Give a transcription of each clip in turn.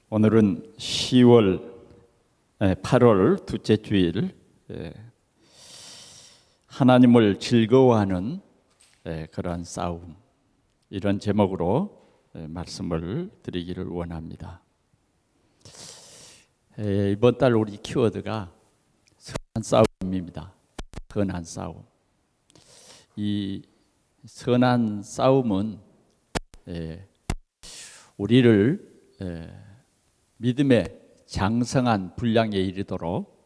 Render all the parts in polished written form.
오늘은 8월 둘째 주일, 하나님을 즐거워하는 그러한 싸움, 이런 제목으로 말씀을 드리기를 원합니다. 이번 달 우리 키워드가 선한 싸움입니다. 선한 싸움. 이 선한 싸움은 우리를 믿음의 장성한 분량에 이르도록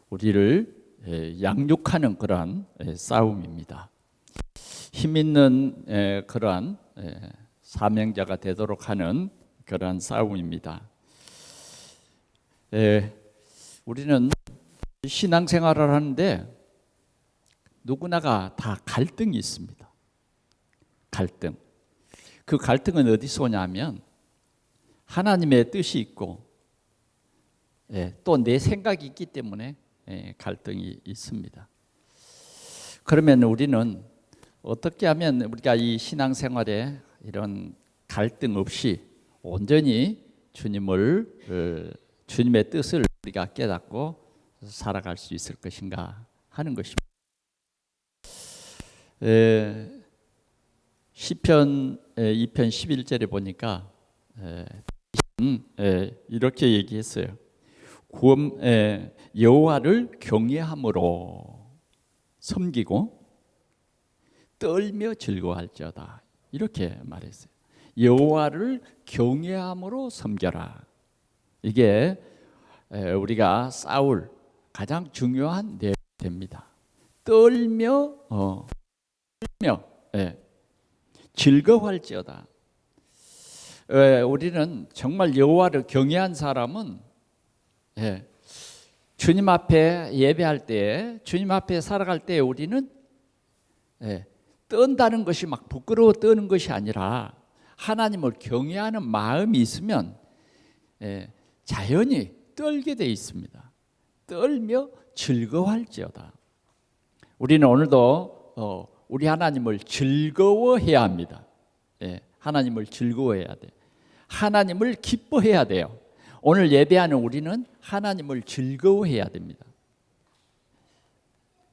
우리를 양육하는 그러한 싸움입니다. 힘 있는 그러한 사명자가 되도록 하는 그러한 싸움입니다. 우리는 신앙생활을 하는데 누구나가 다 갈등이 있습니다. 갈등. 그 갈등은 어디서 오냐면 하나님의 뜻이 있고 또 내 생각이 있기 때문에 갈등이 있습니다. 그러면 우리는 어떻게 하면 우리가 이 신앙생활에 이런 갈등 없이 온전히 주님의 뜻을 우리가 깨닫고 살아갈 수 있을 것인가 하는 것입니다. 시편 2편 11절에 보니까 이렇게 얘기했어요. 여호와를 경외함으로 섬기고 떨며 즐거워할지어다, 이렇게 말했어요. 여호와를 경외함으로 섬겨라. 이게 우리가 싸울 가장 중요한 내용입니다. 떨며 즐거워할지어다. 우리는 정말 여호와를 경외한 사람은 주님 앞에 예배할 때, 주님 앞에 살아갈 때 우리는 떤다는 것이 막 부끄러워 떠는 것이 아니라 하나님을 경외하는 마음이 있으면 자연히 떨게 돼 있습니다. 떨며 즐거워할지어다. 우리는 오늘도 우리 하나님을 즐거워해야 합니다. 하나님을 즐거워해야 돼. 하나님을 기뻐해야 돼요. 오늘 예배하는 우리는 하나님을 즐거워해야 됩니다.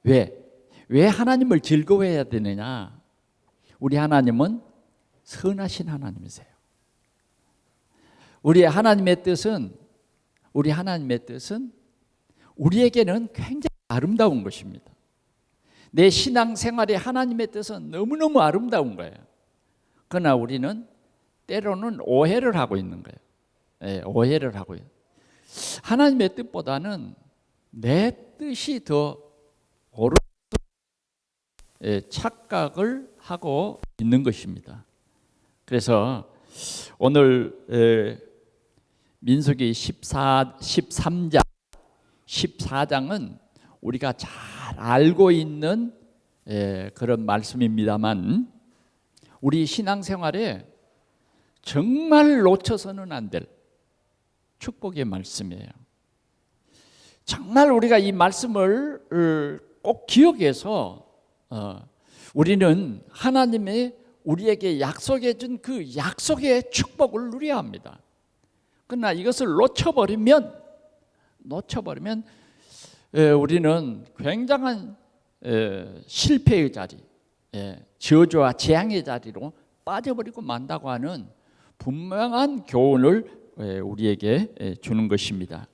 왜 하나님을 즐거워해야 되느냐? 우리 하나님은 선하신 하나님이세요. 우리 하나님의 뜻은 우리에게는 굉장히 아름다운 것입니다. 내 신앙생활에 하나님의 뜻은 너무너무 아름다운 거예요. 그러나 우리는 때로는 오해를 하고 있는 거예요. 오해를 하고 있어요. 하나님의 뜻보다는 내 뜻이 더 옳은 착각을 하고 있는 것입니다. 그래서 오늘 민수기 14장은 우리가 잘 알고 있는 그런 말씀입니다만 우리 신앙생활에 정말 놓쳐서는 안 될 축복의 말씀이에요. 정말 우리가 이 말씀을 꼭 기억해서 우리는 하나님이 우리에게 약속해 준 그 약속의 축복을 누려야 합니다. 그러나 이것을 놓쳐버리면 우리는 굉장한 실패의 자리, 저주와 재앙의 자리로 빠져버리고 만다고 하는 분명한 교훈을 우리에게 주는 것입니다.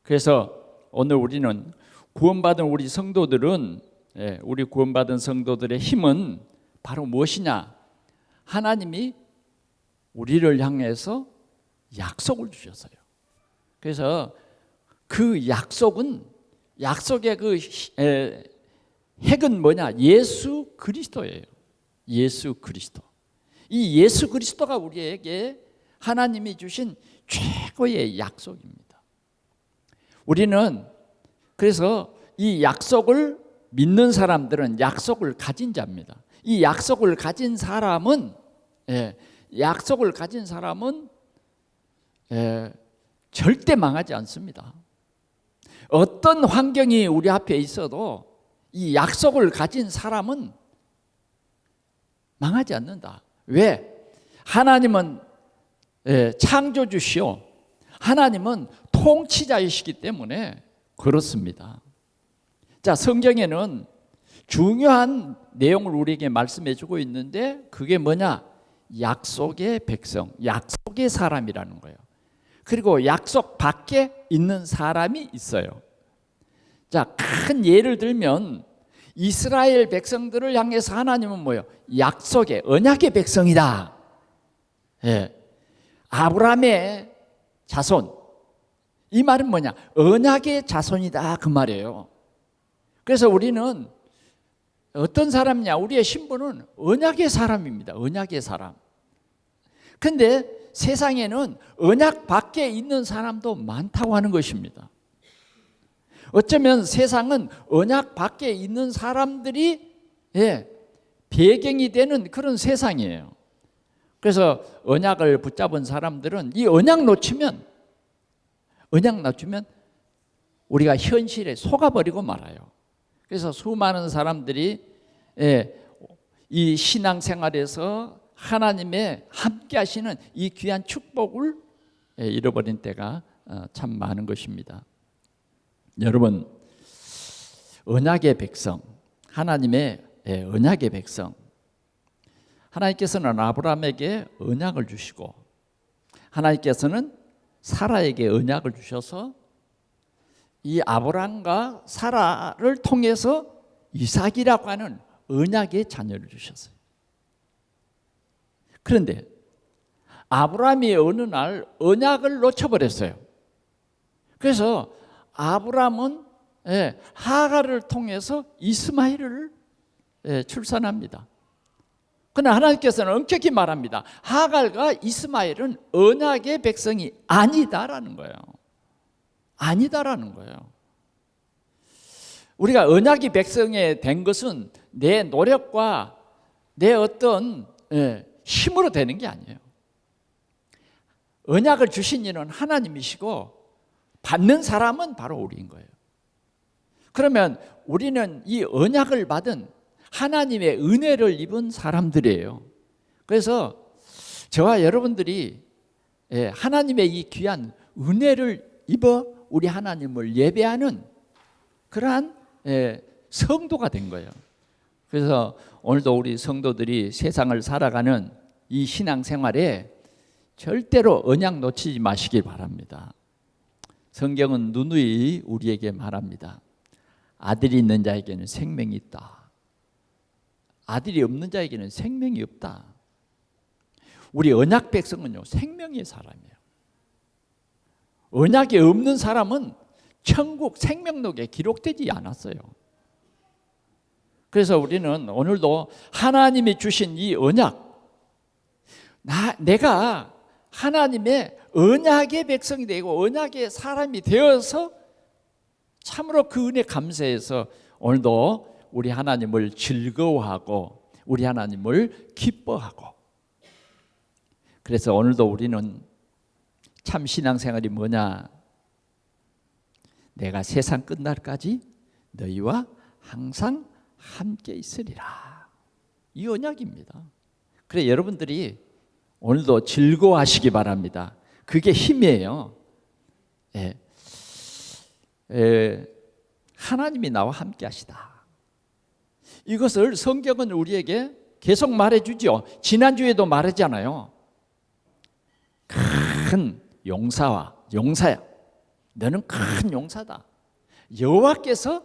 그래서 오늘 우리는 구원받은 우리 성도들은, 우리 구원받은 성도들의 힘은 바로 무엇이냐? 하나님이 우리를 향해서 약속을 주셨어요. 그래서 그 약속의 그 핵은 뭐냐? 예수 그리스도예요. 예수 그리스도. 이 예수 그리스도가 우리에게 하나님이 주신 최고의 약속입니다. 우리는 그래서 이 약속을 믿는 사람들은 약속을 가진 자입니다. 이 약속을 가진 사람은 절대 망하지 않습니다. 어떤 환경이 우리 앞에 있어도 이 약속을 가진 사람은 망하지 않는다. 왜? 하나님은 창조주시오. 하나님은 통치자이시기 때문에 그렇습니다. 자, 성경에는 중요한 내용을 우리에게 말씀해 주고 있는데 그게 뭐냐? 약속의 백성, 약속의 사람이라는 거예요. 그리고 약속 밖에 있는 사람이 있어요. 자, 큰 예를 들면 이스라엘 백성들을 향해서 하나님은 뭐예요? 약속의, 언약의 백성이다. 아브라함의 자손. 이 말은 뭐냐? 언약의 자손이다, 그 말이에요. 그래서 우리는 어떤 사람이냐? 우리의 신분은 언약의 사람입니다. 언약의 사람. 근데 세상에는 언약 밖에 있는 사람도 많다고 하는 것입니다. 어쩌면 세상은 언약 밖에 있는 사람들이 배경이 되는 그런 세상이에요. 그래서 언약을 붙잡은 사람들은 이 언약 놓치면 우리가 현실에 속아버리고 말아요. 그래서 수많은 사람들이 이 신앙생활에서 하나님의 함께 하시는 이 귀한 축복을 잃어버린 때가 참 많은 것입니다. 여러분, 언약의 백성, 하나님의 언약의 백성, 하나님께서는 아브라함에게 언약을 주시고 하나님께서는 사라에게 언약을 주셔서 이 아브라함과 사라를 통해서 이삭이라고 하는 언약의 자녀를 주셨어요. 그런데 아브라함이 어느 날 언약을 놓쳐버렸어요. 그래서 아브라함은 하갈을 통해서 이스마엘을 출산합니다. 그러나 하나님께서는 엄격히 말합니다. 하갈과 이스마엘은 언약의 백성이 아니다라는 거예요. 아니다라는 거예요. 우리가 언약의 백성이 된 것은 내 노력과 내 어떤 힘으로 되는 게 아니에요. 언약을 주신 이는 하나님이시고 받는 사람은 바로 우리인 거예요. 그러면 우리는 이 언약을 받은 하나님의 은혜를 입은 사람들이에요. 그래서 저와 여러분들이 하나님의 이 귀한 은혜를 입어 우리 하나님을 예배하는 그러한 성도가 된 거예요. 그래서 오늘도 우리 성도들이 세상을 살아가는 이 신앙생활에 절대로 언약 놓치지 마시길 바랍니다. 성경은 누누이 우리에게 말합니다. 아들이 있는 자에게는 생명이 있다. 아들이 없는 자에게는 생명이 없다. 우리 언약 백성은요, 생명의 사람이에요. 언약이 없는 사람은 천국 생명록에 기록되지 않았어요. 그래서 우리는 오늘도 하나님이 주신 이 언약, 내가 하나님의 언약의 백성이 되고 언약의 사람이 되어서 참으로 그 은혜 감사해서 오늘도 우리 하나님을 즐거워하고 우리 하나님을 기뻐하고, 그래서 오늘도 우리는 참 신앙생활이 뭐냐? 내가 세상 끝날까지 너희와 항상 함께 있으리라. 이 언약입니다. 그래, 여러분들이 오늘도 즐거워하시기 바랍니다. 그게 힘이에요. 하나님이 나와 함께 하시다. 이것을 성경은 우리에게 계속 말해주죠. 지난주에도 말하잖아요. 큰 용사야. 너는 큰 용사다. 여호와께서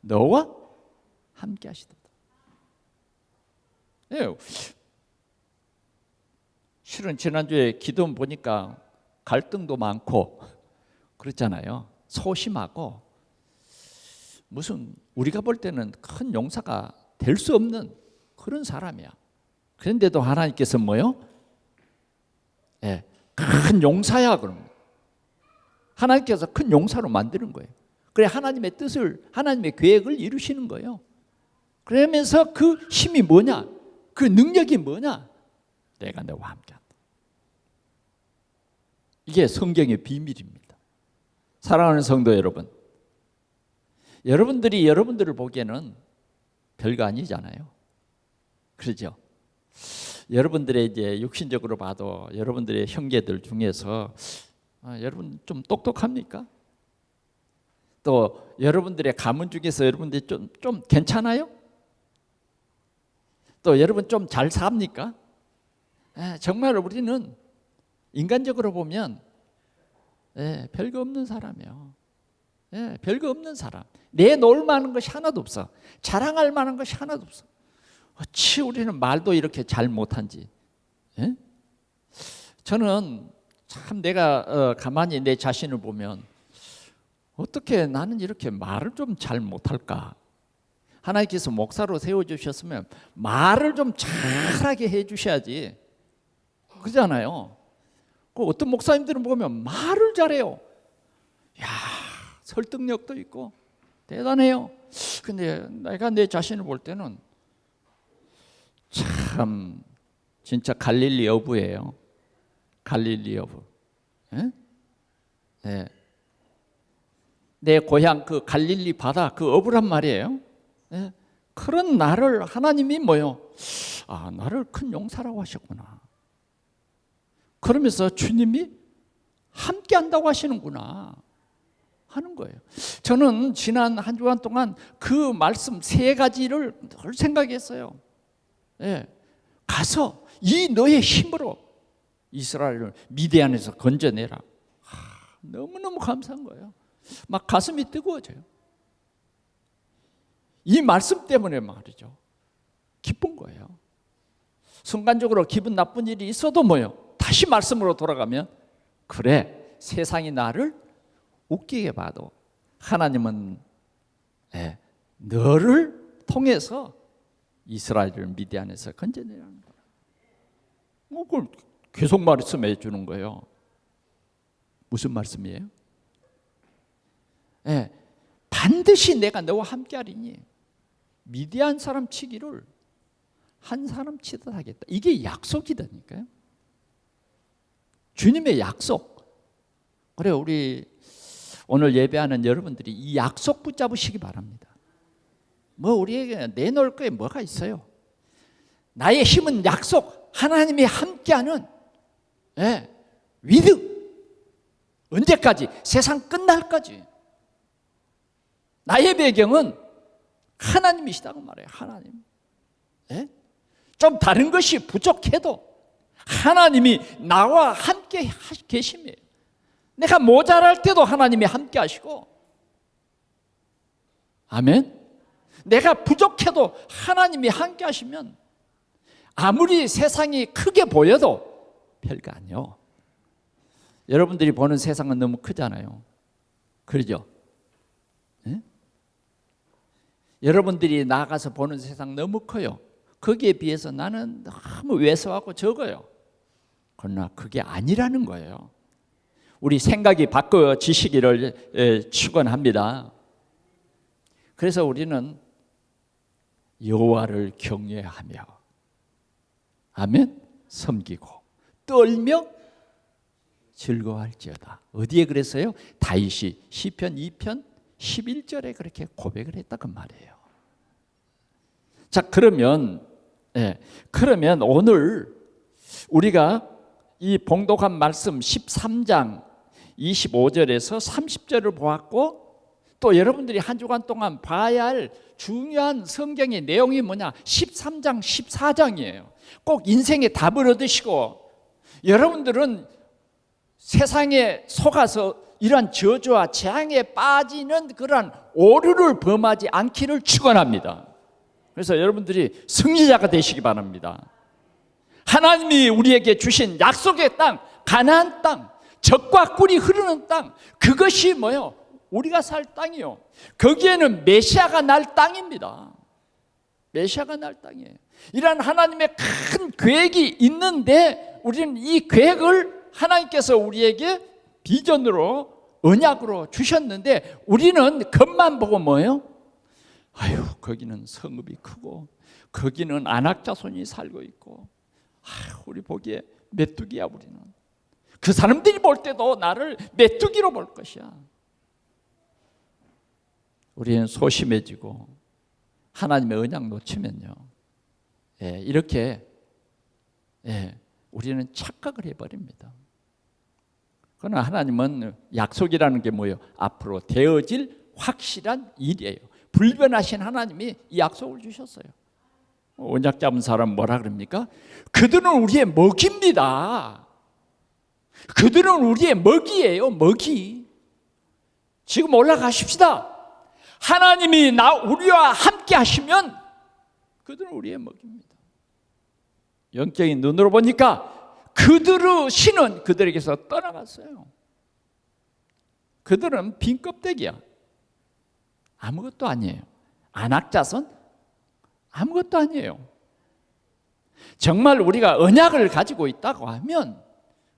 너와 함께 하시다. 실은 지난주에 기도 보니까 갈등도 많고 그렇잖아요. 소심하고 무슨 우리가 볼 때는 큰 용사가 될 수 없는 그런 사람이야. 그런데도 하나님께서 뭐요? 큰 용사야 그러면 하나님께서 큰 용사로 만드는 거예요. 그래, 하나님의 뜻을, 하나님의 계획을 이루시는 거예요. 그러면서 그 힘이 뭐냐? 그 능력이 뭐냐? 내가 너와 함께한다. 이게 성경의 비밀입니다. 사랑하는 성도 여러분, 여러분들이 여러분들을 보기에는 별거 아니잖아요. 그렇죠? 여러분들의 이제 육신적으로 봐도 여러분들의 형제들 중에서 여러분 좀 똑똑합니까? 또 여러분들의 가문 중에서 여러분들이 좀 괜찮아요? 또 여러분 좀 잘 삽니까? 정말 우리는 인간적으로 보면 별거 없는 사람이에요. 별거 없는 사람. 내놓을 만한 것이 하나도 없어. 자랑할 만한 것이 하나도 없어. 어찌 우리는 말도 이렇게 잘 못한지. 저는 참 내가 가만히 내 자신을 보면 어떻게 나는 이렇게 말을 좀 잘 못할까? 하나님께서 목사로 세워주셨으면 말을 좀 잘하게 해주셔야지. 그러잖아요. 어떤 목사님들은 보면 말을 잘해요. 야, 설득력도 있고 대단해요. 근데 내가 내 자신을 볼 때는 참 진짜 갈릴리 어부예요. 갈릴리 어부. 네. 내 고향 그 갈릴리 바다 그 어부란 말이에요. 그런 나를 하나님이 나를 큰 용사라고 하셨구나. 그러면서 주님이 함께 한다고 하시는구나 하는 거예요. 저는 지난 한 주간 동안 그 말씀 3가지를 늘 생각했어요. 가서 이 너의 힘으로 이스라엘을 미디안에서 건져내라. 너무너무 감사한 거예요. 막 가슴이 뜨거워져요. 이 말씀 때문에 말이죠. 기쁜 거예요. 순간적으로 기분 나쁜 일이 있어도 다시 말씀으로 돌아가면 그래, 세상이 나를 웃기게 봐도 하나님은 너를 통해서 이스라엘을 미디안에서 건져내라는 거야. 그걸 계속 말씀해 주는 거예요. 무슨 말씀이에요? 반드시 내가 너와 함께 하리니 미디안 사람 치기를 한 사람 치듯 하겠다. 이게 약속이다니까요. 주님의 약속. 그래요. 우리 오늘 예배하는 여러분들이 이 약속 붙잡으시기 바랍니다. 우리에게 내놓을 거에 뭐가 있어요? 나의 힘은 약속. 하나님이 함께하는 위드. 언제까지? 세상 끝날까지. 나의 배경은 하나님이시다고 말해요. 하나님. 좀 다른 것이 부족해도 하나님이 나와 함께 계심이에요. 내가 모자랄 때도 하나님이 함께 하시고, 아멘. 내가 부족해도 하나님이 함께 하시면 아무리 세상이 크게 보여도 별거 아니요. 여러분들이 보는 세상은 너무 크잖아요. 그러죠? 여러분들이 나가서 보는 세상 너무 커요. 거기에 비해서 나는 너무 왜소하고 적어요. 그러나 그게 아니라는 거예요. 우리 생각이 바꿔지시기를 축원합니다. 그래서 우리는 여호와를 경외하며, 아멘, 섬기고 떨며 즐거워할지어다. 어디에 그랬어요? 다윗이 시편 2편 11절에 그렇게 고백을 했다 그 말이에요. 자, 그러면 오늘 우리가 이 봉독한 말씀 13장 25절에서 30절을 보았고, 또 여러분들이 한 주간 동안 봐야 할 중요한 성경의 내용이 뭐냐? 13장 14장이에요. 꼭 인생의 답을 얻으시고, 여러분들은 세상에 속아서 이러한 저주와 재앙에 빠지는 그러한 오류를 범하지 않기를 축원합니다. 그래서 여러분들이 승리자가 되시기 바랍니다. 하나님이 우리에게 주신 약속의 땅, 가나안 땅, 젖과 꿀이 흐르는 땅, 그것이 뭐예요? 우리가 살 땅이요. 거기에는 메시아가 날 땅입니다. 메시아가 날 땅이에요. 이런 하나님의 큰 계획이 있는데 우리는 이 계획을 하나님께서 우리에게 비전으로, 언약으로 주셨는데 우리는 겉만 보고 뭐예요? 아유, 거기는 성읍이 크고 거기는 안악자손이 살고 있고, 아유, 우리 보기에 메뚜기야. 우리는 그 사람들이 볼 때도 나를 메뚜기로 볼 것이야. 우리는 소심해지고 하나님의 언약 놓치면요, 이렇게 우리는 착각을 해버립니다. 그러나 하나님은 약속이라는 게 뭐예요? 앞으로 되어질 확실한 일이에요. 불변하신 하나님이 이 약속을 주셨어요. 언약 잡은 사람 뭐라 그럽니까? 그들은 우리의 먹입니다. 그들은 우리의 먹이에요. 먹이. 지금 올라가십시다. 하나님이 우리와 함께 하시면 그들은 우리의 먹입니다. 영적인 눈으로 보니까 그들의 신은 그들에게서 떠나갔어요. 그들은 빈 껍데기야. 아무것도 아니에요. 안악자손 아무것도 아니에요. 정말 우리가 언약을 가지고 있다고 하면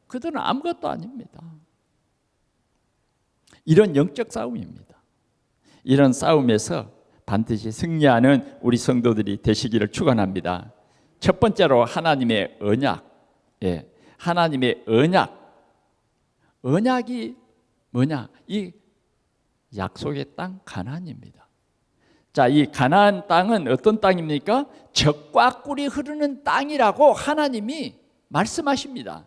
그들은 아무것도 아닙니다. 이런 영적 싸움입니다. 이런 싸움에서 반드시 승리하는 우리 성도들이 되시기를 축원합니다. 첫 번째로 하나님의 언약. 하나님의 언약이 뭐냐? 이 약속의 땅 가나안입니다. 자, 이 가나안 땅은 어떤 땅입니까? 젖과 꿀이 흐르는 땅이라고 하나님이 말씀하십니다.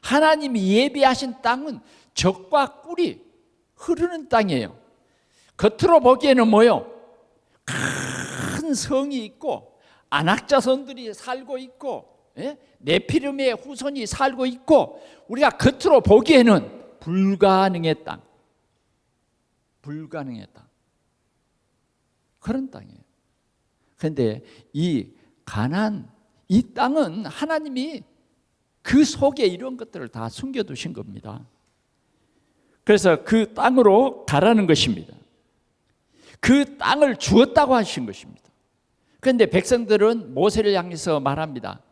하나님이 예비하신 땅은 젖과 꿀이 흐르는 땅이에요. 겉으로 보기에는 뭐요? 큰 성이 있고 안악자손들이 살고 있고 네피림의 후손이 살고 있고 우리가 겉으로 보기에는 불가능의 땅. 불가능의 땅. 그런 땅이에요. 그런데 이 가나안, 이 땅은 하나님이 그 속에 이런 것들을 다 숨겨두신 겁니다. 그래서 그 땅으로 가라는 것입니다. 그 땅을 주었다고 하신 것입니다. 그런데 백성들은 모세를 향해서 말합니다.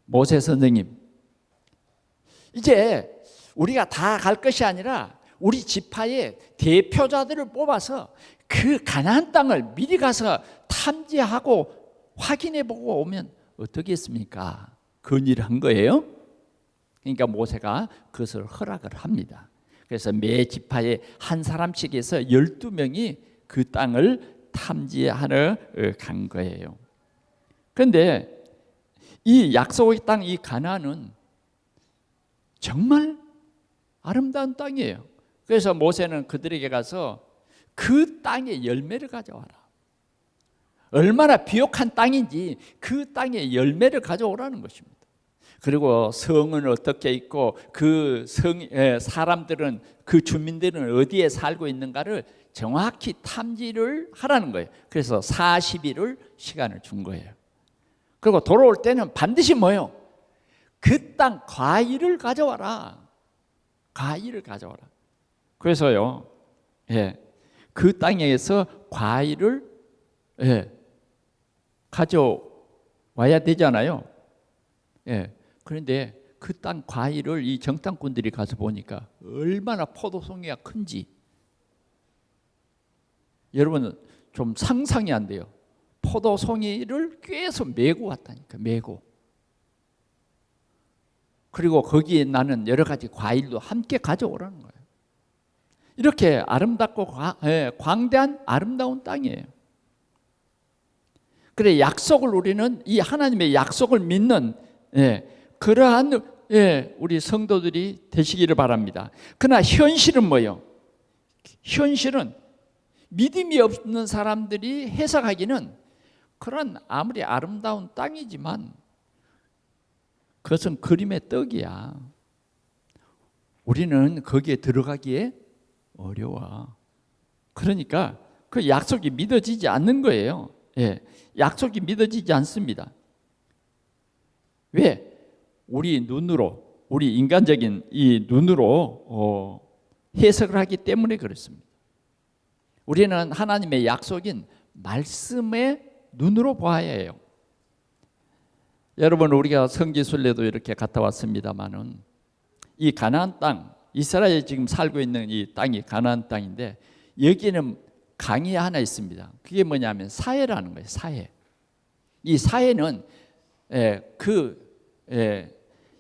모세 선생님, 이제 우리가 다 갈 것이 아니라 우리 지파의 대표자들을 뽑아서 그 가나안 땅을 미리 가서 탐지하고 확인해보고 오면 어떻겠습니까? 건의를 한 거예요. 그러니까 모세가 그것을 허락을 합니다. 그래서 매 지파에 한 사람씩에서 12명이 그 땅을 탐지하러 간 거예요. 그런데 이 약속의 땅, 이 가나안은 정말 아름다운 땅이에요. 그래서 모세는 그들에게 가서 그 땅의 열매를 가져와라. 얼마나 비옥한 땅인지 그 땅의 열매를 가져오라는 것입니다. 그리고 성은 어떻게 있고 그 사람들은, 그 주민들은 어디에 살고 있는가를 정확히 탐지를 하라는 거예요. 그래서 40일을 시간을 준 거예요. 그리고 돌아올 때는 반드시 뭐예요? 그 땅 과일을 가져와라. 과일을 가져와라. 그래서요, 그 땅에서 과일을 가져와야 되잖아요. 그런데 그 땅 과일을 이 정탐꾼들이 가서 보니까 얼마나 포도송이가 큰지 여러분 좀 상상이 안 돼요. 포도송이를 꿰서 메고 왔다니까, 메고. 그리고 거기에 나는 여러 가지 과일도 함께 가져오라는 거예요. 이렇게 아름답고 광대한 아름다운 땅이에요. 그래, 약속을 우리는 이 하나님의 약속을 믿는 그러한 우리 성도들이 되시기를 바랍니다. 그러나 현실은 뭐예요? 현실은 믿음이 없는 사람들이 해석하기는 그런 아무리 아름다운 땅이지만 그것은 그림의 떡이야. 우리는 거기에 들어가기에 어려워. 그러니까 그 약속이 믿어지지 않는 거예요. 약속이 믿어지지 않습니다. 왜? 우리 눈으로, 우리 인간적인 이 눈으로 해석을 하기 때문에 그렇습니다. 우리는 하나님의 약속인 말씀의 눈으로 봐야 해요. 여러분, 우리가 성지순례도 이렇게 갔다 왔습니다만은 이 가나안 땅, 이스라엘이 지금 살고 있는 이 땅이 가나안 땅인데 여기는 강이 하나 있습니다. 그게 뭐냐면 사해라는 거예요. 사해. 이 사해는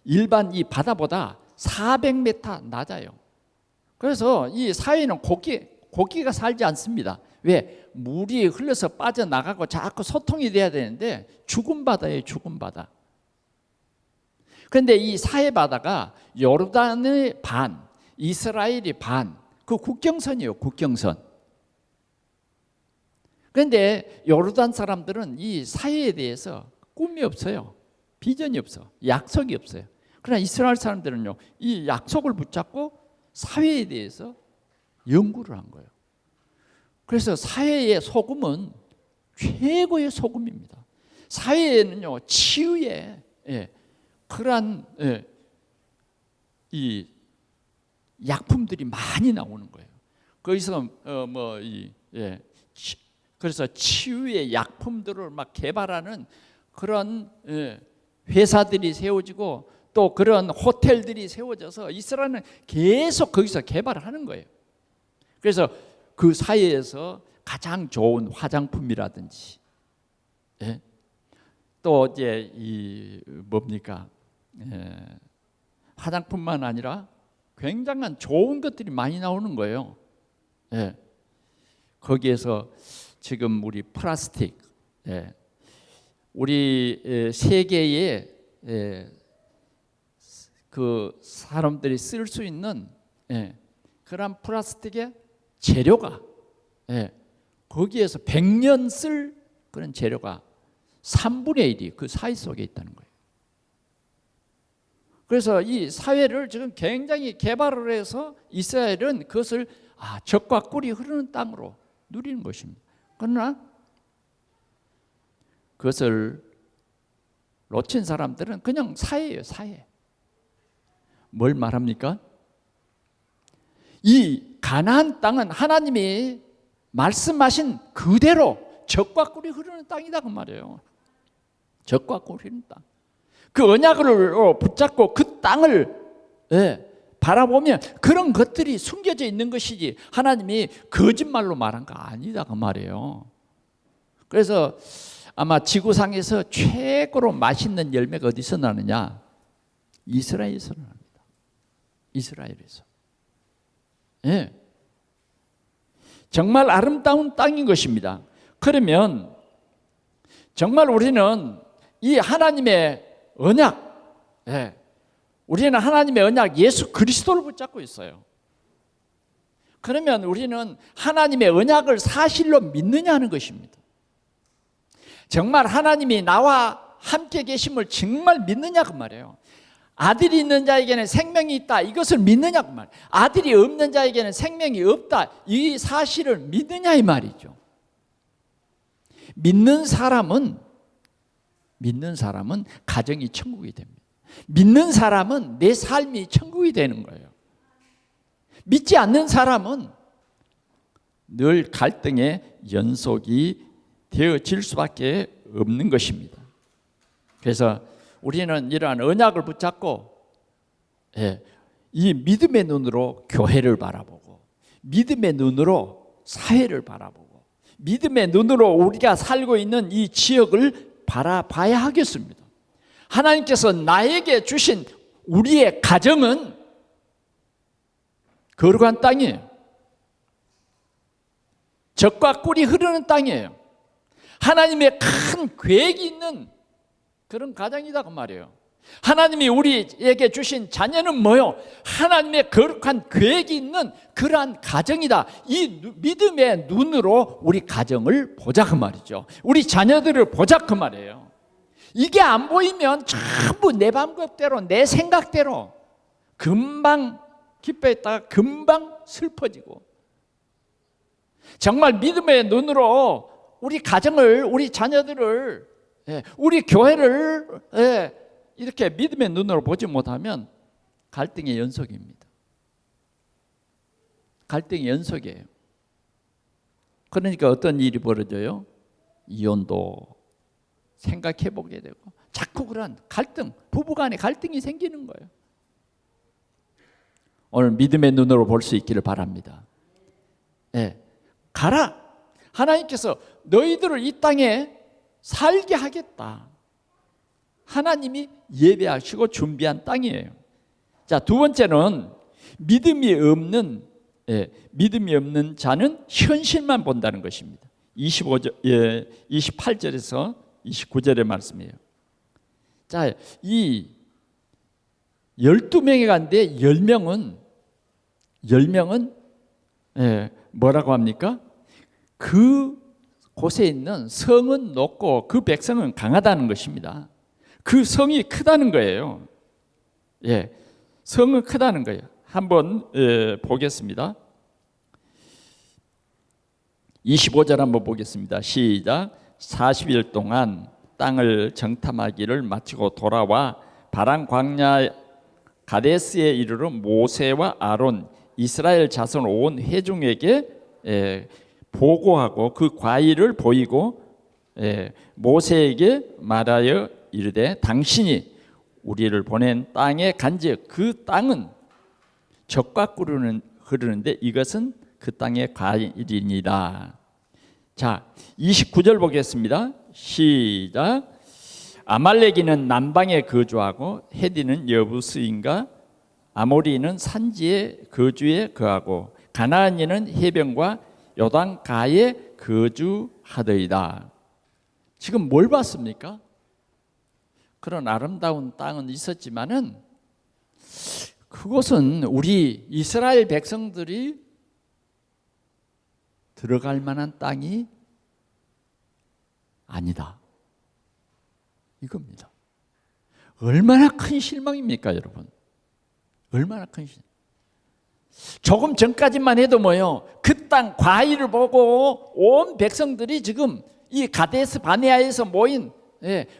일반 이 바다보다 400m 낮아요. 그래서 이 사해는 고기가 살지 않습니다. 왜? 물이 흘러서 빠져나가고 자꾸 소통이 돼야 되는데 죽은 바다예요. 죽은 바다. 그런데 이 사해 바다가 요르단의 반, 이스라엘이 반, 그 국경선이에요. 국경선. 그런데 요르단 사람들은 이 사해에 대해서 꿈이 없어요. 비전이 없어. 약속이 없어요. 그러나 이스라엘 사람들은요, 이 약속을 붙잡고 사해에 대해서 연구를 한 거예요. 그래서 사해의 소금은 최고의 소금입니다. 사해에는요, 치유의 그러한 이 약품들이 많이 나오는 거예요. 거기서 그래서 치유의 약품들을 막 개발하는 그런 회사들이 세워지고 또 그런 호텔들이 세워져서 이스라엘은 계속 거기서 개발을 하는 거예요. 그래서 그 사이에서 가장 좋은 화장품이라든지 또 이제 이 뭡니까? 화장품만 아니라 굉장한 좋은 것들이 많이 나오는 거예요. 거기에서 지금 우리 플라스틱, 우리 세계에 그 사람들이 쓸 수 있는 그런 플라스틱의 재료가 거기에서 100년 쓸 그런 재료가 3분의 1이 그 사회 속에 있다는 거예요. 그래서 이 사회를 지금 굉장히 개발을 해서 이스라엘은 그것을 젖과 꿀이 흐르는 땅으로 누리는 것입니다. 그러나 그것을 놓친 사람들은 그냥 사회예요. 사회. 뭘 말합니까? 이 가나안 땅은 하나님이 말씀하신 그대로 젖과 꿀이 흐르는 땅이다 그 말이에요. 젖과 꿀이 흐르는 땅. 그 언약을 붙잡고 그 땅을 바라보면 그런 것들이 숨겨져 있는 것이지 하나님이 거짓말로 말한 거 아니다 그 말이에요. 그래서 아마 지구상에서 최고로 맛있는 열매가 어디서 나느냐? 이스라엘에서 납니다. 이스라엘에서. 정말 아름다운 땅인 것입니다. 그러면 정말 우리는 이 하나님의 언약, 우리는 하나님의 언약 예수 그리스도를 붙잡고 있어요. 그러면 우리는 하나님의 언약을 사실로 믿느냐 하는 것입니다. 정말 하나님이 나와 함께 계심을 정말 믿느냐 그 말이에요. 아들이 있는 자에게는 생명이 있다 이것을 믿느냐 그 말이에요. 아들이 없는 자에게는 생명이 없다 이 사실을 믿느냐 이 말이죠. 믿는 사람은 가정이 천국이 됩니다. 믿는 사람은 내 삶이 천국이 되는 거예요. 믿지 않는 사람은 늘 갈등의 연속이 되어질 수밖에 없는 것입니다. 그래서 우리는 이러한 언약을 붙잡고 이 믿음의 눈으로 교회를 바라보고 믿음의 눈으로 사회를 바라보고 믿음의 눈으로 우리가 살고 있는 이 지역을 바라봐야 하겠습니다. 하나님께서 나에게 주신 우리의 가정은 거룩한 땅이에요. 젖과 꿀이 흐르는 땅이에요. 하나님의 큰 계획이 있는 그런 가정이다 그 말이에요. 하나님이 우리에게 주신 자녀는 뭐요? 하나님의 거룩한 계획이 있는 그러한 가정이다. 이 믿음의 눈으로 우리 가정을 보자 그 말이죠. 우리 자녀들을 보자 그 말이에요. 이게 안 보이면 전부 내 방법대로 내 생각대로 금방 기뻐했다가 금방 슬퍼지고 정말 믿음의 눈으로 우리 가정을 우리 자녀들을 우리 교회를 이렇게 믿음의 눈으로 보지 못하면 갈등의 연속입니다. 갈등의 연속이에요. 그러니까 어떤 일이 벌어져요? 이혼도 생각해 보게 되고 자꾸 그런 갈등, 부부간의 갈등이 생기는 거예요. 오늘 믿음의 눈으로 볼 수 있기를 바랍니다. 가라. 하나님께서 너희들을 이 땅에 살게 하겠다. 하나님이 예배하시고 준비한 땅이에요. 자, 두 번째는 믿음이 없는 믿음이 없는 자는 현실만 본다는 것입니다. 28절에서 29절의 말씀이에요. 자, 이 12명이 갔는데 10명은 뭐라고 합니까? 그 곳에 있는 성은 높고 그 백성은 강하다는 것입니다. 그 성이 크다는 거예요. 성은 크다는 거예요. 한번 보겠습니다. 25절 한번 보겠습니다. 시작. 40일 동안 땅을 정탐하기를 마치고 돌아와 바란 광야 가데스에 이르러 모세와 아론 이스라엘 자손 온 회중에게 보고하고 그 과의를 보이고 모세에게 말하여 이르되 당신이 우리를 보낸 땅에 간즉 그 땅은 젖과 꿀이 흐르는데 이것은 그 땅의 과일이니라. 자, 29절 보겠습니다. 시작. 아말렉이는 남방에 거주하고 헤디는 여부스인가 아모리는 산지에 거주에 거하고 가나안인은 해변과 요단가에 거주하더이다. 지금 뭘 봤습니까? 그런 아름다운 땅은 있었지만은 그곳은 우리 이스라엘 백성들이 들어갈 만한 땅이 아니다. 이겁니다. 얼마나 큰 실망입니까, 여러분? 얼마나 큰 실망. 조금 전까지만 해도 뭐요? 그 땅 과일을 보고 온 백성들이 지금 이 가데스 바네아에서 모인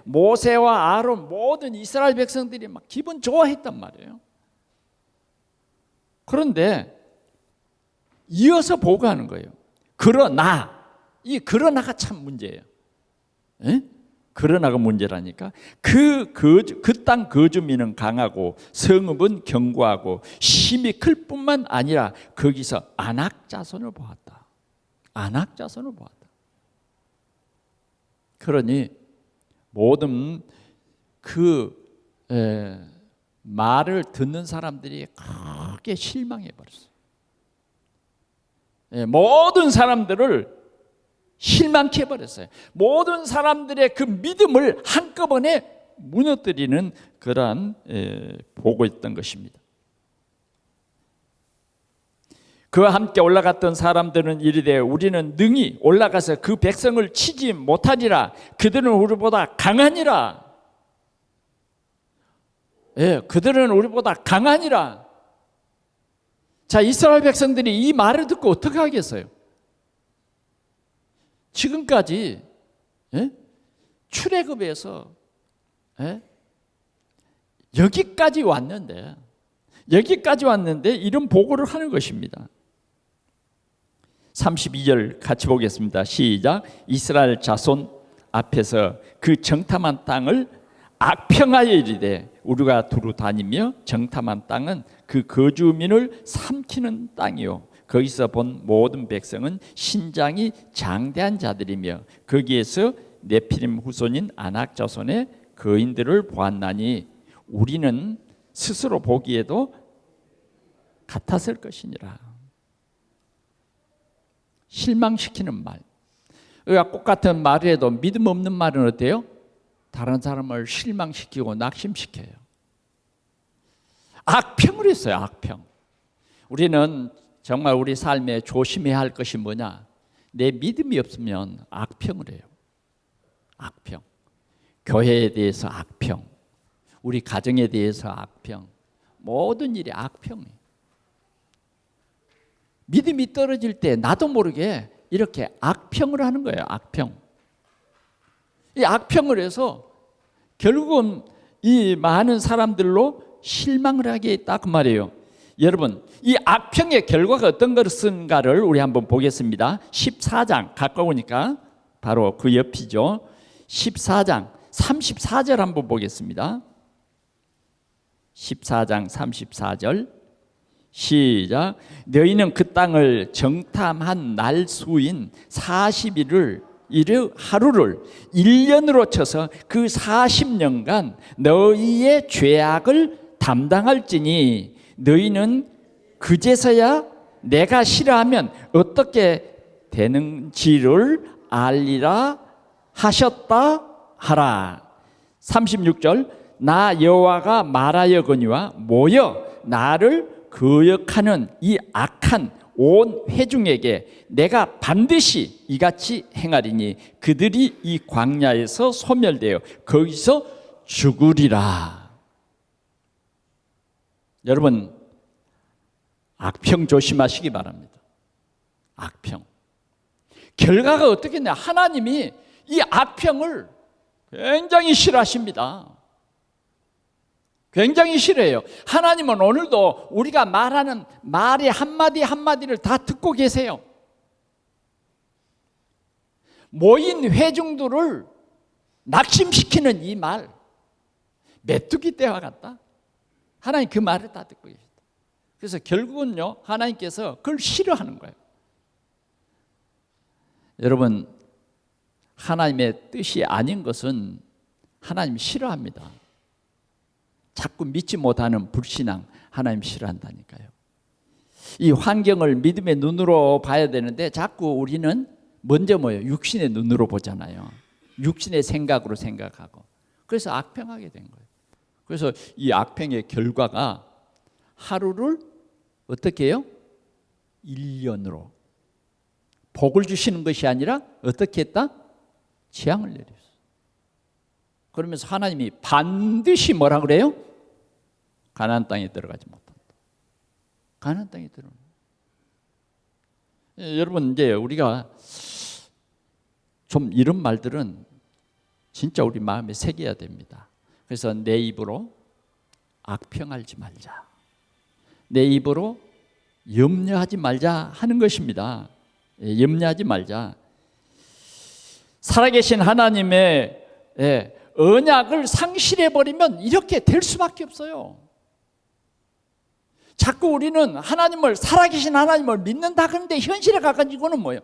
모세와 아론 모든 이스라엘 백성들이 막 기분 좋아했단 말이에요. 그런데 이어서 보고하는 거예요. 그러나가 참 문제예요. 그러나가 문제라니까. 그 땅 거주민은 강하고 성읍은 견고하고 심이 클 뿐만 아니라 거기서 아낙 자손을 보았다. 아낙 자손을 보았다. 그러니 모든 말을 듣는 사람들이 크게 실망해 버렸어요. 모든 사람들을 실망케 해버렸어요. 모든 사람들의 그 믿음을 한꺼번에 무너뜨리는 그러한 보고 있던 것입니다. 그와 함께 올라갔던 사람들은 이르되 우리는 능히 올라가서 그 백성을 치지 못하리라. 그들은 우리보다 강하니라. 그들은 우리보다 강하니라. 자, 이스라엘 백성들이 이 말을 듣고 어떻게 하겠어요? 지금까지 출애굽에서 여기까지 왔는데 이런 보고를 하는 것입니다. 32절 같이 보겠습니다. 시작. 이스라엘 자손 앞에서 그 정탐한 땅을 악평하여 이르되 우리가 두루 다니며 정탐한 땅은 그 거주민을 삼키는 땅이요 거기서 본 모든 백성은 신장이 장대한 자들이며 거기에서 네피림 후손인 아낙 자손의 거인들을 보았나니 우리는 스스로 보기에도 같았을 것이니라. 실망시키는 말. 꽃 같은 말을 해도 믿음 없는 말은 어때요? 다른 사람을 실망시키고 낙심시켜요. 악평을 했어요. 악평. 우리는 정말 우리 삶에 조심해야 할 것이 뭐냐? 내 믿음이 없으면 악평을 해요. 악평. 교회에 대해서 악평. 우리 가정에 대해서 악평. 모든 일이 악평이에요. 믿음이 떨어질 때 나도 모르게 이렇게 악평을 하는 거예요. 악평. 이 악평을 해서 결국은 이 많은 사람들로 실망을 하게 있다 그 말이에요. 여러분, 이 악평의 결과가 어떤 것인가를 우리 한번 보겠습니다. 14장 가까우니까 바로 그 옆이죠. 14장 34절 한번 보겠습니다. 14장 34절 시작. 너희는 그 땅을 정탐한 날 수인 40일을 하루를 1년으로 쳐서 그 40년간 너희의 죄악을 담당할지니 너희는 그제서야 내가 싫어하면 어떻게 되는지를 알리라 하셨다 하라. 36절 나 여호와가 말하여거니와 모여 나를 거역하는 이 악한 온 회중에게 내가 반드시 이같이 행하리니 그들이 이 광야에서 소멸되어 거기서 죽으리라. 여러분 악평 조심하시기 바랍니다. 악평. 결과가 어떻겠냐? 하나님이 이 악평을 굉장히 싫어하십니다. 굉장히 싫어해요. 하나님은 오늘도 우리가 말하는 말의 한마디 한마디를 다 듣고 계세요. 모인 회중들을 낙심시키는 이 말, 메뚜기 떼와 같다. 하나님 그 말을 다 듣고 계시다. 그래서 결국은요, 하나님께서 그걸 싫어하는 거예요. 여러분, 하나님의 뜻이 아닌 것은 하나님이 싫어합니다. 자꾸 믿지 못하는 불신앙, 하나님 싫어한다니까요. 이 환경을 믿음의 눈으로 봐야 되는데 자꾸 우리는 먼저 뭐예요? 육신의 눈으로 보잖아요. 육신의 생각으로 생각하고. 그래서 악평하게 된 거예요. 그래서 이 악평의 결과가 하루를 어떻게 해요? 1년으로. 복을 주시는 것이 아니라 어떻게 했다? 재앙을 내렸어요. 그러면서 하나님이 반드시 뭐라 그래요? 가나안 땅에 들어가지 못한다. 가나안 땅에 들어간다. 여러분 이제 우리가 좀 이런 말들은 진짜 우리 마음에 새겨야 됩니다. 그래서 내 입으로 악평하지 말자. 내 입으로 염려하지 말자 하는 것입니다. 염려하지 말자. 살아계신 하나님의 언약을 상실해버리면 이렇게 될 수밖에 없어요. 자꾸 우리는 하나님을, 살아계신 하나님을 믿는다 그런데 현실에 가가지고는 뭐예요?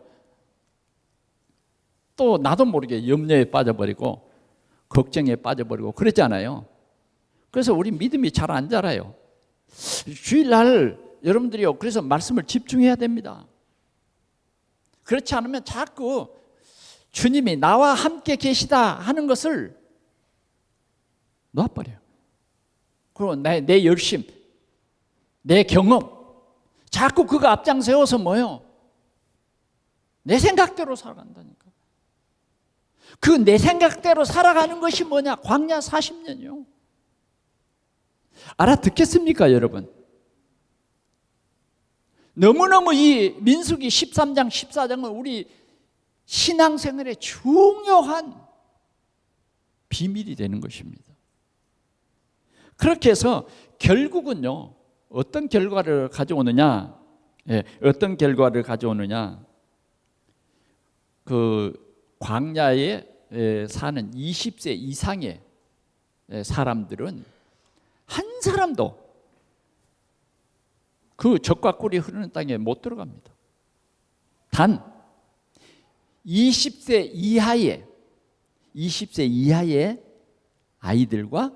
또 나도 모르게 염려에 빠져버리고 걱정에 빠져버리고 그랬잖아요. 그래서 우리 믿음이 잘 안 자라요. 주일날 여러분들이요, 그래서 말씀을 집중해야 됩니다. 그렇지 않으면 자꾸 주님이 나와 함께 계시다 하는 것을 놔버려요. 그리고 내 열심, 내 경험, 자꾸 그거 앞장세워서 뭐예요? 내 생각대로 살아간다니까. 그 내 생각대로 살아가는 것이 뭐냐? 광야 40년이요. 알아듣겠습니까, 여러분? 너무너무 이 민수기 13장, 14장은 우리 신앙생활의 중요한 비밀이 되는 것입니다. 그렇게 해서 결국은요, 어떤 결과를 가져오느냐? 어떤 결과를 가져오느냐? 그 광야에 사는 20세 이상의 사람들은 한 사람도 그 젖과 꿀이 흐르는 땅에 못 들어갑니다. 단 20세 이하의 아이들과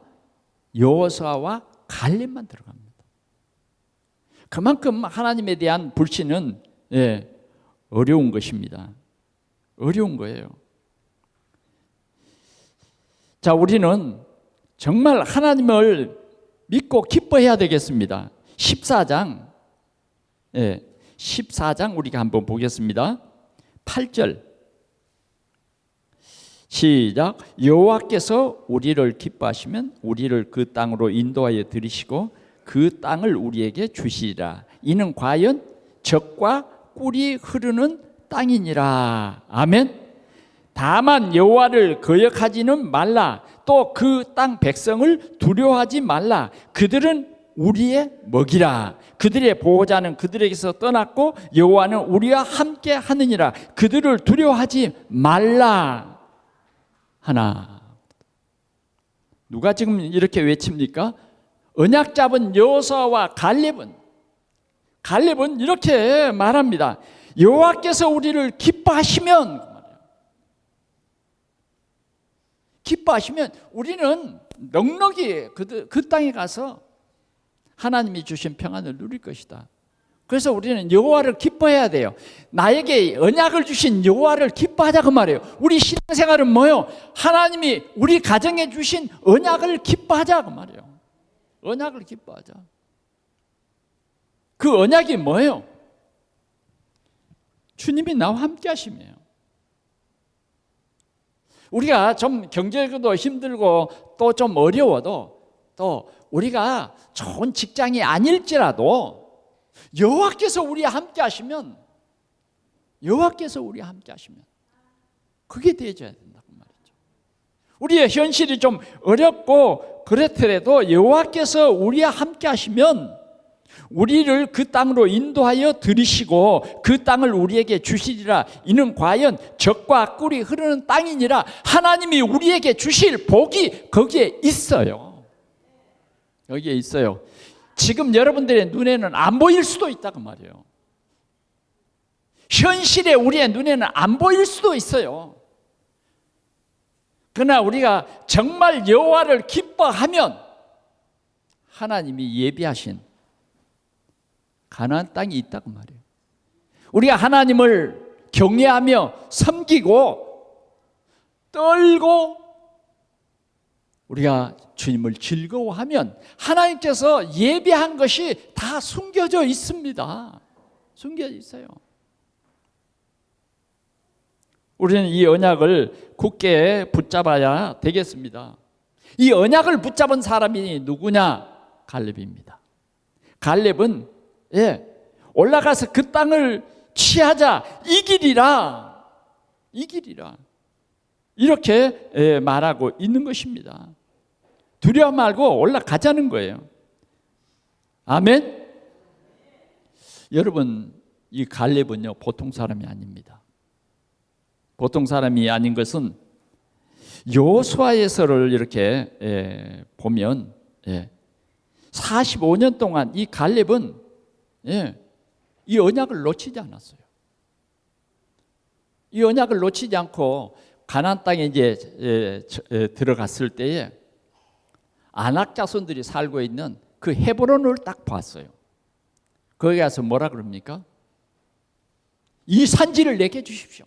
여호수아와 갈렙만 들어갑니다. 그만큼 하나님에 대한 불신은 어려운 것입니다. 어려운 거예요. 자, 우리는 정말 하나님을 믿고 기뻐해야 되겠습니다. 14장 우리가 한번 보겠습니다. 8절 시작. 여호와께서 우리를 기뻐하시면 우리를 그 땅으로 인도하여 들이시고 그 땅을 우리에게 주시리라. 이는 과연 젖과 꿀이 흐르는 땅이니라. 아멘. 다만 여호와를 거역하지는 말라. 또 그 땅 백성을 두려워하지 말라. 그들은 우리의 먹이라. 그들의 보호자는 그들에게서 떠났고 여호와는 우리와 함께 하느니라. 그들을 두려워하지 말라 하나. 누가 지금 이렇게 외칩니까? 언약 잡은 여호수아와 갈렙은 이렇게 말합니다. 여호와께서 우리를 기뻐하시면 우리는 넉넉히 그 땅에 가서 하나님이 주신 평안을 누릴 것이다. 그래서 우리는 여호와를 기뻐해야 돼요. 나에게 언약을 주신 여호와를 기뻐하자 그 말이에요. 우리 신앙생활은 뭐예요? 하나님이 우리 가정에 주신 언약을 기뻐하자 그 말이에요. 언약을 기뻐하자. 그 언약이 뭐예요? 주님이 나와 함께 하심이에요. 우리가 좀 경제적으로 힘들고 또 좀 어려워도 또 우리가 좋은 직장이 아닐지라도 여호와께서 우리와 함께 하시면, 여호와께서 우리와 함께 하시면 그게 되어져야 된다고 말이죠. 우리의 현실이 좀 어렵고 그렇더라도 여호와께서 우리와 함께 하시면 우리를 그 땅으로 인도하여 들이시고 그 땅을 우리에게 주시리라. 이는 과연 젖과 꿀이 흐르는 땅이니라. 하나님이 우리에게 주실 복이 거기에 있어요. 여기에 있어요. 지금 여러분들의 눈에는 안 보일 수도 있다고 말이에요. 현실에 우리의 눈에는 안 보일 수도 있어요. 그러나 우리가 정말 여호와를 기뻐하면 하나님이 예비하신 가나안 땅이 있다고 말이에요. 우리가 하나님을 경외하며 섬기고 떨고 우리가 주님을 즐거워하면 하나님께서 예비한 것이 다 숨겨져 있습니다. 숨겨져 있어요. 우리는 이 언약을 굳게 붙잡아야 되겠습니다. 이 언약을 붙잡은 사람이 누구냐? 갈렙입니다. 갈렙은 올라가서 그 땅을 취하자, 이기리라, 이기리라, 이렇게 말하고 있는 것입니다. 두려워 말고 올라가자는 거예요. 아멘. 여러분, 이 갈렙은요 보통 사람이 아닙니다. 보통 사람이 아닌 것은 여호수아에서를 이렇게 보면 45년 동안 이 갈렙은 이 언약을 놓치지 않았어요. 이 언약을 놓치지 않고 가나안 땅에 이제 들어갔을 때에 아낙 자손들이 살고 있는 그 헤브론을 딱 봤어요. 거기 가서 뭐라 그럽니까? 이 산지를 내게 주십시오.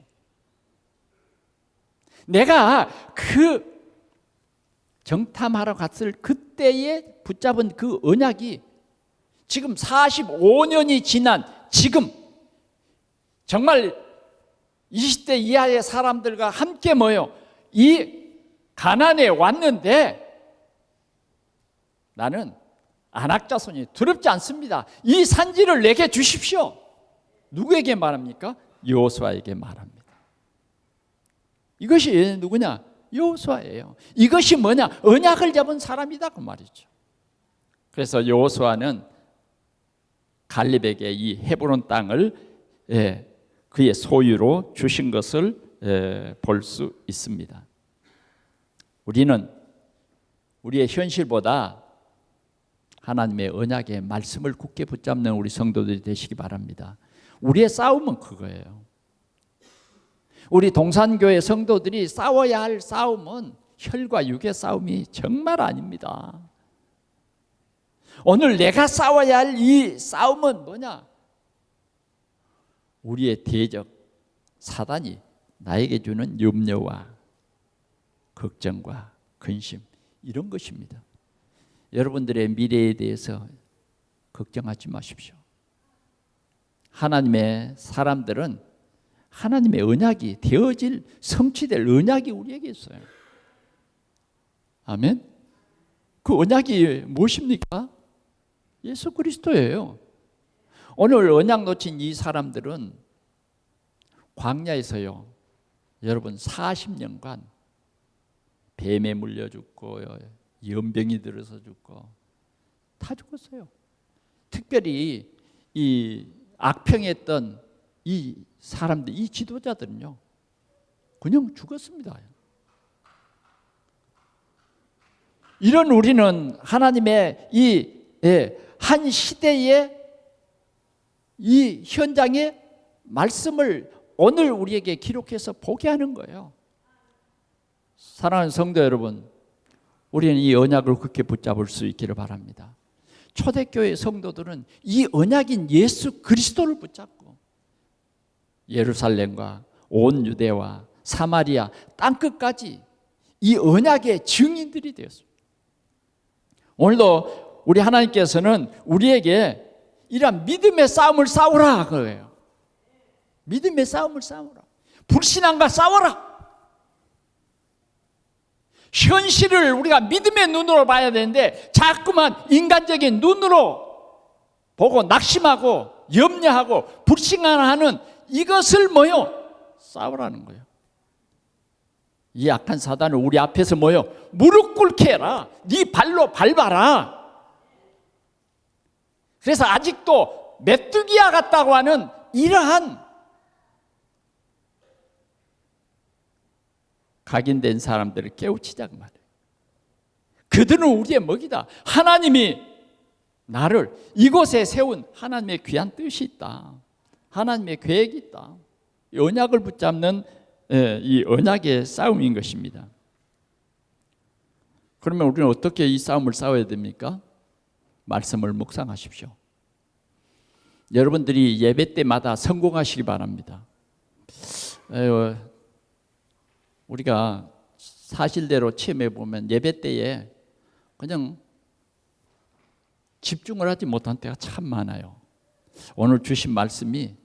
내가 그 정탐하러 갔을 그때에 붙잡은 그 언약이 지금 45년이 지난 지금 정말 20대 이하의 사람들과 함께 모여 이 가나안에 왔는데 나는 아낙 자손이 두렵지 않습니다. 이 산지를 내게 주십시오. 누구에게 말합니까? 여호수아에게 말합니다. 이것이 누구냐? 여호수아예요. 이것이 뭐냐? 언약을 잡은 사람이다 그 말이죠. 그래서 여호수아는 갈렙에게 이 헤브론 땅을 그의 소유로 주신 것을 볼 수 있습니다. 우리는 우리의 현실보다 하나님의 언약의 말씀을 굳게 붙잡는 우리 성도들이 되시기 바랍니다. 우리의 싸움은 그거예요. 우리 동산교회 성도들이 싸워야 할 싸움은 혈과 육의 싸움이 정말 아닙니다. 오늘 내가 싸워야 할 이 싸움은 뭐냐? 우리의 대적 사단이 나에게 주는 염려와 걱정과 근심, 이런 것입니다. 여러분들의 미래에 대해서 걱정하지 마십시오. 하나님의 사람들은 하나님의 언약이 되어질, 성취될 언약이 우리에게 있어요. 아멘. 그 언약이 무엇입니까? 예수 그리스도예요. 오늘 언약 놓친 이 사람들은 광야에서요, 여러분 40년간 뱀에 물려 죽고 연병이 들어서 죽고 다 죽었어요. 특별히 이 악평했던 이 사람들, 이 지도자들은요 그냥 죽었습니다. 이런 우리는 하나님의 이 한 시대의 이 현장의 말씀을 오늘 우리에게 기록해서 보게 하는 거예요. 사랑하는 성도 여러분, 우리는 이 언약을 굳게 붙잡을 수 있기를 바랍니다. 초대교회 성도들은 이 언약인 예수 그리스도를 붙잡고 예루살렘과 온 유대와 사마리아 땅끝까지 이 언약의 증인들이 되었습니다. 오늘도 우리 하나님께서는 우리에게 이러한 믿음의 싸움을 싸우라 그래요. 믿음의 싸움을 싸우라. 불신앙과 싸워라. 현실을 우리가 믿음의 눈으로 봐야 되는데 자꾸만 인간적인 눈으로 보고 낙심하고 염려하고 불신앙하는 이것을 싸우라는 거예요. 이 악한 사단을 우리 앞에서 무릎 꿇게 해라. 네 발로 밟아라. 그래서 아직도 메뚜기와 같다고 하는 이러한 각인된 사람들을 깨우치자고 말해요. 그들은 우리의 먹이다. 하나님이 나를 이곳에 세운 하나님의 귀한 뜻이 있다. 하나님의 계획이 있다. 이 언약을 붙잡는 이 언약의 싸움인 것입니다. 그러면 우리는 어떻게 이 싸움을 싸워야 됩니까? 말씀을 묵상하십시오. 여러분들이 예배 때마다 성공하시기 바랍니다. 우리가 사실대로 체험해 보면 예배 때에 그냥 집중을 하지 못한 때가 참 많아요. 오늘 주신 말씀이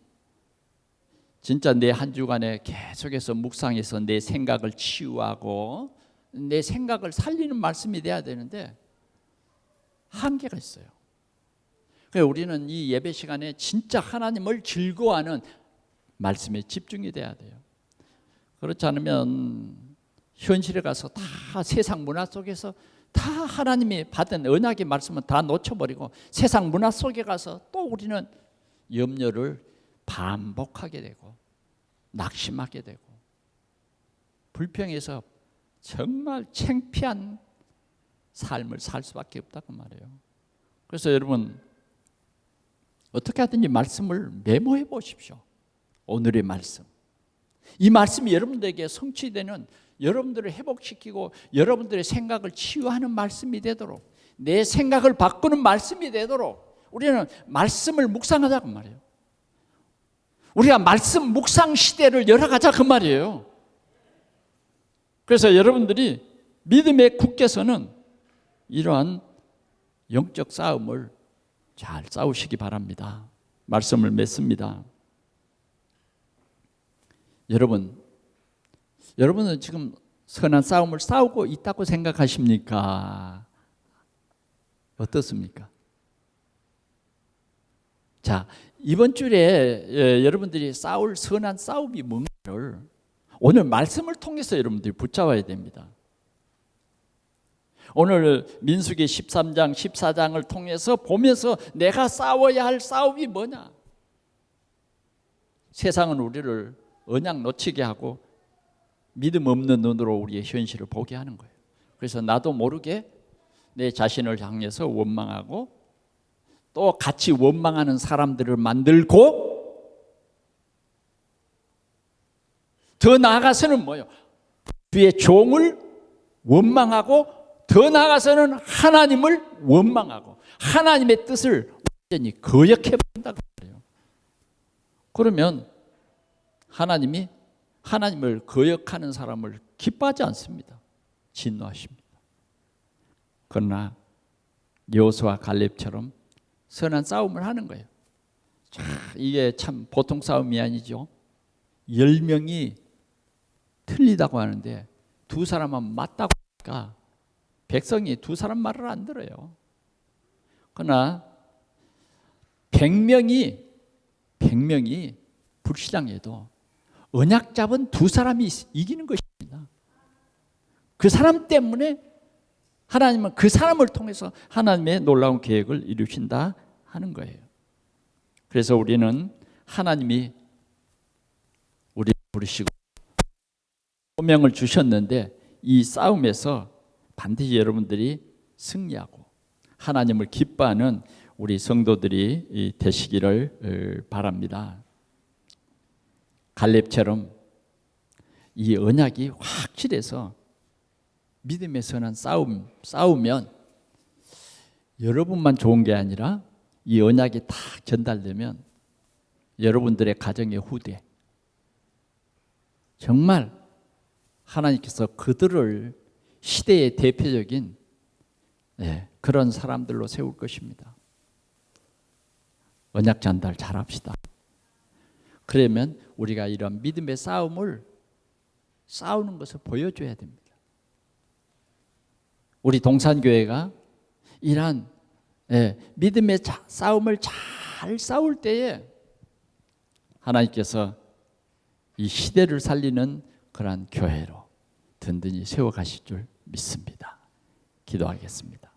진짜 내 한 주간에 계속해서 묵상해서 내 생각을 치유하고 내 생각을 살리는 말씀이 돼야 되는데 한계가 있어요. 그래서 우리는 이 예배 시간에 진짜 하나님을 즐거워하는 말씀에 집중이 돼야 돼요. 그렇지 않으면 현실에 가서 다 세상 문화 속에서 다 하나님이 받은 언약의 말씀은 다 놓쳐버리고 세상 문화 속에 가서 또 우리는 염려를 반복하게 되고 낙심하게 되고 불평해서 정말 창피한 삶을 살 수밖에 없다고 말해요. 그래서 여러분 어떻게 하든지 말씀을 메모해 보십시오. 오늘의 말씀. 이 말씀이 여러분들에게 성취되는 여러분들을 회복시키고 여러분들의 생각을 치유하는 말씀이 되도록 내 생각을 바꾸는 말씀이 되도록 우리는 말씀을 묵상하자 그 말이에요. 우리가 말씀 묵상 시대를 열어가자 그 말이에요. 그래서 여러분들이 믿음에 굳게서는 이러한 영적 싸움을 잘 싸우시기 바랍니다. 말씀을 맺습니다. 여러분은 지금 선한 싸움을 싸우고 있다고 생각하십니까? 어떻습니까? 자, 이번 주에 여러분들이 싸울 선한 싸움이 뭔가를 오늘 말씀을 통해서 여러분들이 붙잡아야 됩니다. 오늘 민수기 13장, 14장을 통해서 보면서 내가 싸워야 할 싸움이 뭐냐? 세상은 우리를 언약 놓치게 하고 믿음 없는 눈으로 우리의 현실을 보게 하는 거예요. 그래서 나도 모르게 내 자신을 향해서 원망하고 또 같이 원망하는 사람들을 만들고 더 나아가서는 주의 종을 원망하고 더 나아가서는 하나님을 원망하고 하나님의 뜻을 완전히 거역해버린다고 해요. 그러면 하나님이 하나님을 거역하는 사람을 기뻐하지 않습니다. 진노하십니다. 그러나 여호수아 갈렙처럼 선한 싸움을 하는 거예요. 자, 이게 참 보통 싸움이 아니죠. 10명이 틀리다고 하는데 두 사람만 맞다고 하니까 백성이 두 사람 말을 안 들어요. 그러나 100명이 불신앙해도 언약 잡은 두 사람이 이기는 것입니다. 그 사람 때문에 하나님은 그 사람을 통해서 하나님의 놀라운 계획을 이루신다 하는 거예요. 그래서 우리는 하나님이 우리를 부르시고 소명을 주셨는데 이 싸움에서 반드시 여러분들이 승리하고 하나님을 기뻐하는 우리 성도들이 되시기를 바랍니다. 갈렙처럼 이 언약이 확실해서 믿음의 선한 싸우면 여러분만 좋은 게 아니라 이 언약이 다 전달되면 여러분들의 가정의 후대, 정말 하나님께서 그들을 시대의 대표적인 그런 사람들로 세울 것입니다. 언약 전달 잘합시다. 그러면 우리가 이런 믿음의 싸우는 것을 보여줘야 됩니다. 우리 동산교회가 이러한 믿음의 싸움을 잘 싸울 때에 하나님께서 이 시대를 살리는 그러한 교회로 든든히 세워가실 줄 믿습니다. 기도하겠습니다.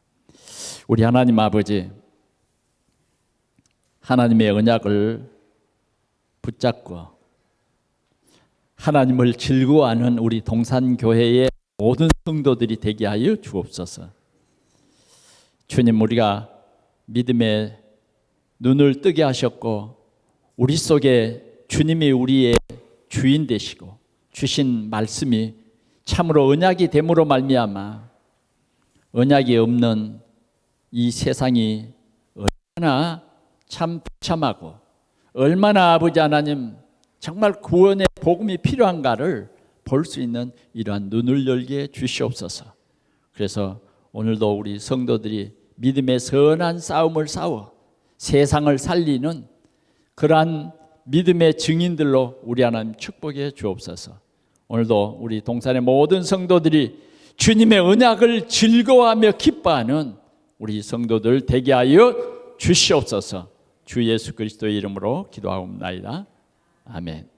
우리 하나님 아버지, 하나님의 언약을 붙잡고 하나님을 즐거워하는 우리 동산교회의 모든 성도들이 되게 하여 주옵소서. 주님, 우리가 믿음의 눈을 뜨게 하셨고 우리 속에 주님이 우리의 주인 되시고 주신 말씀이 참으로 언약이 됨으로 말미암아 언약이 없는 이 세상이 얼마나 참 비참하고 얼마나 아버지 하나님 정말 구원의 복음이 필요한가를 볼 수 있는 이러한 눈을 열게 주시옵소서. 그래서 오늘도 우리 성도들이 믿음의 선한 싸움을 싸워 세상을 살리는 그러한 믿음의 증인들로 우리 하나님 축복해 주옵소서. 오늘도 우리 동산의 모든 성도들이 주님의 언약을 즐거워하며 기뻐하는 우리 성도들 되게 하여 주시옵소서. 주 예수 그리스도의 이름으로 기도하옵나이다. 아멘.